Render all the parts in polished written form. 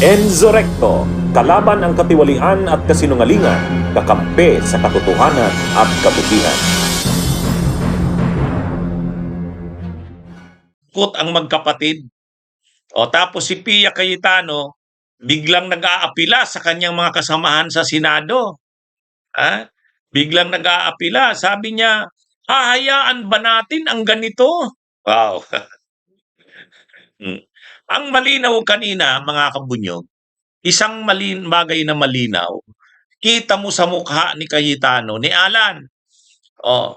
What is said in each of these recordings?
Enzo Recto, kalaban ang katiwalian at kasinungalingan, kakampi sa katotohanan at kabutihan. Kut ang magkapatid. O tapos si Pia Cayetano, biglang nag-aapila sa kanyang mga kasamahan sa Senado. Ha? Biglang nag-aapila. Sabi niya, hahayaan ba natin ang ganito? Wow. Ang malinaw kanina, mga kabunyog, isang bagay na malinaw, kita mo sa mukha ni Cayetano, ni Alan. O,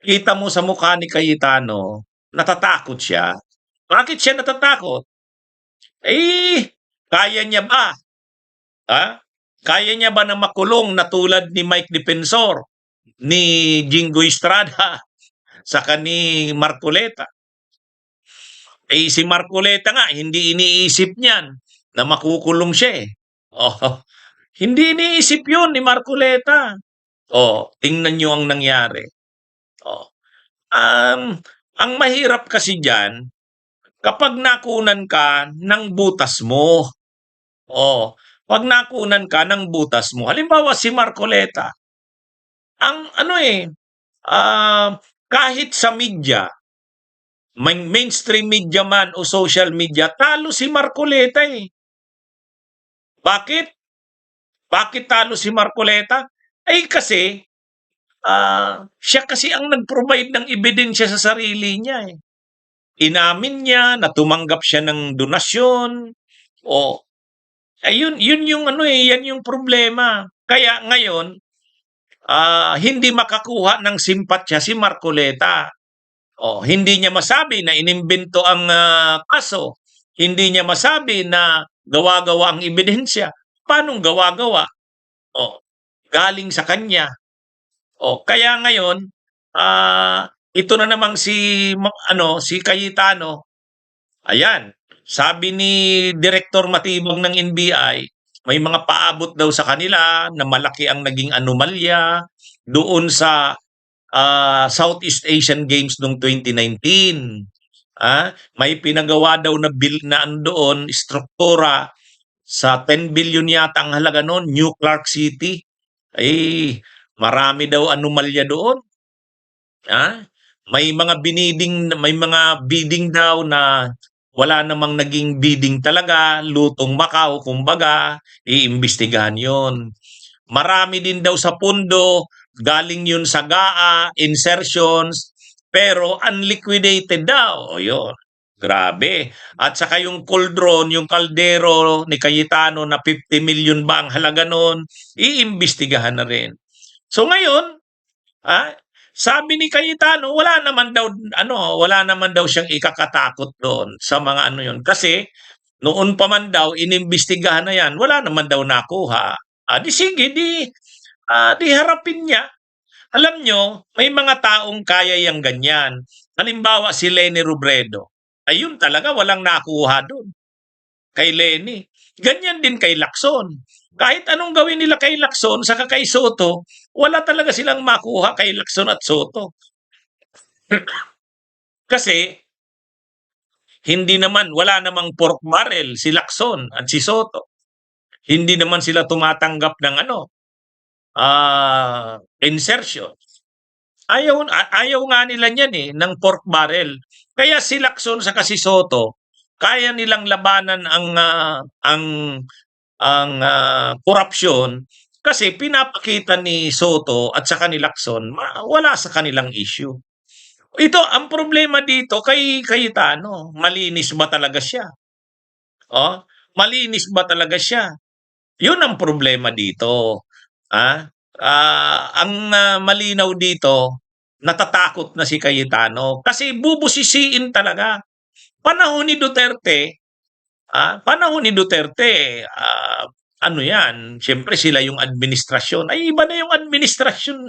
kita mo sa mukha ni Cayetano, natatakot siya. Bakit siya natatakot? Kaya niya ba? Ha? Kaya niya ba na makulong na tulad ni Mike Defensor, ni Jingo Estrada, saka ni Marcoleta? Si Marcoleta nga, hindi iniisip niyan na makukulong siya eh. Oh, hindi iniisip yun ni Marcoleta. Tingnan niyo ang nangyari. Ang mahirap kasi dyan, kapag nakunan ka ng butas mo, pag nakunan ka ng butas mo, halimbawa si Marcoleta, ang kahit sa media, mainstream media man o social media, talo si Marcoleta eh. Bakit? Bakit talo si Marcoleta? Kasi siya kasi ang nag-provide ng ebidensya sa sarili niya eh. Inamin niya na tumanggap siya ng donasyon. Yun yung yan yung problema. Kaya ngayon, hindi makakuha ng simpatya si Marcoleta. Hindi niya masabi na inimbento ang kaso. Hindi niya masabi na gawa-gawa ang ebidensya. Paano gawa-gawa? Galing sa kanya. Kaya ngayon, ito na namang si Cayetano. Ayan, sabi ni Director Matibag ng NBI, may mga paabot daw sa kanila na malaki ang naging anomalya doon sa Southeast Asian Games noong 2019. May pinagawa daw na bill na doon, struktura sa 10 billion yata ang halaga noon, New Clark City. Marami daw anomalya doon. May mga bidding daw na wala namang naging bidding talaga, lutong Macau, kumbaga, iimbestigahan yon. Marami din daw sa pundo, galing yun sa GAA, insertions, pero unliquidated daw. Yun. Grabe. At saka yung cauldron, yung kaldero ni Cayetano na 50 million ba ang halaga nun, iimbestigahan na rin. So ngayon, sabi ni Cayetano, wala naman daw siyang ikakatakot doon sa mga yun. Kasi noon pa man daw inimbestigahan na yan, wala naman daw nakuha. Di harapin niya. Alam nyo, may mga taong kaya yang ganyan. Halimbawa si Leni Robredo. Ayun talaga walang nakuha doon. Kay Leni. Ganyan din kay Lacson. Kahit anong gawin nila kay Lacson saka kay Soto, wala talaga silang makuha kay Lacson at Soto. Kasi wala namang pork barrel si Lacson at si Soto. Hindi naman sila tumatanggap ng insertion. Ayaw nga nila niyan ng pork barrel. Kaya si Lacson saka si Soto, kaya nilang labanan ang korupsyon kasi pinapakita ni Soto at saka ni Lacson wala sa kanilang issue. Ito, ang problema dito kay Cayetano, malinis ba talaga siya? Malinis ba talaga siya? Yun ang problema dito. Ang malinaw dito, natatakot na si Cayetano kasi bubusisiin talaga. Panahon ni Duterte, siyempre sila yung administrasyon. Iba na yung administrasyon.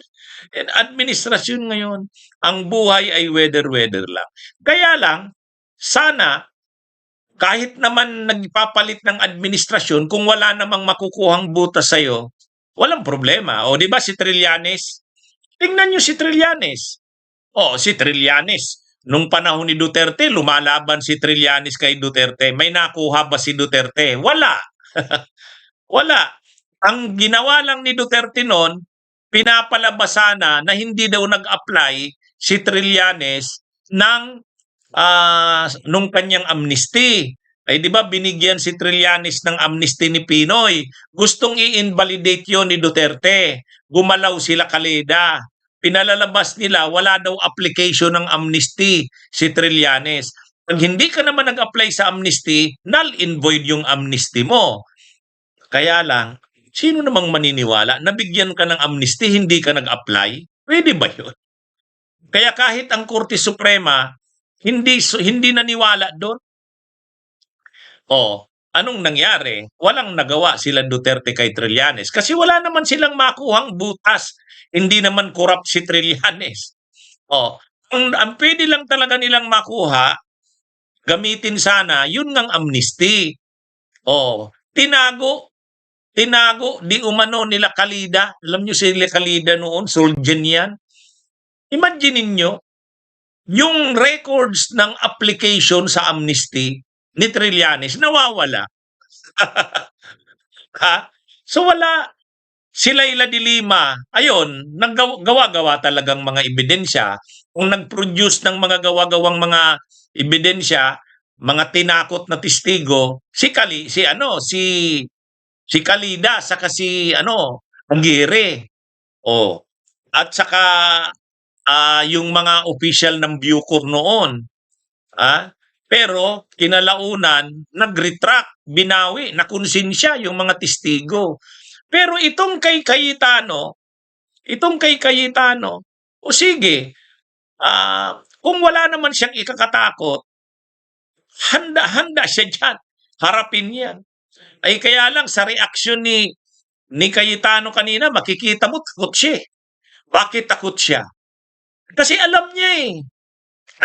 Administrasyon ngayon, ang buhay ay weather lang. Kaya lang, sana, kahit naman nagpapalit ng administrasyon, kung wala namang makukuhang butas sa'yo, walang problema. Di ba si Trillanes? Tingnan nyo si Trillanes. Si Trillanes. Nung panahon ni Duterte, lumalaban si Trillanes kay Duterte. May nakuha ba si Duterte? Wala. Wala. Ang ginawa lang ni Duterte no'n, pinapalabas sana na hindi daw nag-apply si Trillanes ng, nung kanyang amnesty. Ay 'di ba binigyan si Trillanes ng amnesty ni Pinoy. Gustong i-invalidate 'yon ni Duterte. Gumalaw sila Caleda. Pinalalabas nila wala daw application ng amnesty si Trillanes. Pag hindi ka naman nag-apply sa amnesty, null and void yung amnesty mo. Kaya lang, sino namang maniniwala na bigyan ka ng amnesty, hindi ka nag-apply? Pwede ba yun? Kaya kahit ang Korte Suprema, hindi naniwala doon. O, anong nangyari? Walang nagawa sila Duterte kay Trillanes kasi wala naman silang makuhang butas. Hindi naman corrupt si Trillanes. O, ang pwede lang talaga nilang makuha, gamitin sana, yun ngang amnesty. O, tinago di umano nila Calida. Alam nyo sila Calida noon, Soldier yan. Imagine niyo yung records ng application sa amnesty ni Trillanes nawawala. Ha? So wala. Sila Ila de Lima, ayun, gawa-gawa talagang mga ebidensya. Kung nag-produce ng mga gawa-gawang mga ebidensya, mga tinakot na testigo, si Calida saka si Aguirre. Oh. At saka yung mga official ng Bucor noon. Pero kinalaunan nag-retract, binawi, nakonsensya yung mga testigo. Pero itong kay Cayetano, o sige, kung wala naman siyang ikakatakot, handa siya dyan. Harapin yan. Ay kaya lang sa reaksyon ni Cayetano kanina, makikita mo takot siya. Bakit takot siya? Kasi alam niya eh.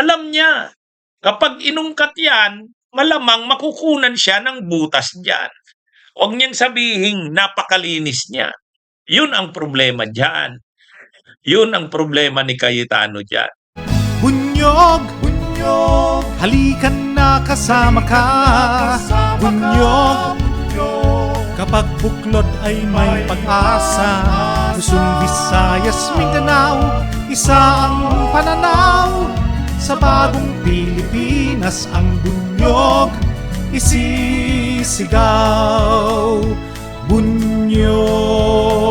Alam niya. Kapag inungkat yan, malamang makukunan siya ng butas dyan. Huwag niyang sabihin napakalinis niya. Yun ang problema dyan. Yun ang problema ni Cayetano dyan. Bunyog, bunyog, halikan na kasama ka. Bunyog, kapag buklod ay may pag-asa. Luzon, Visayas, Mindanao, isa ang pananaw. Sa bagong Pilipinas ang bunyog isisigaw. Bunyog.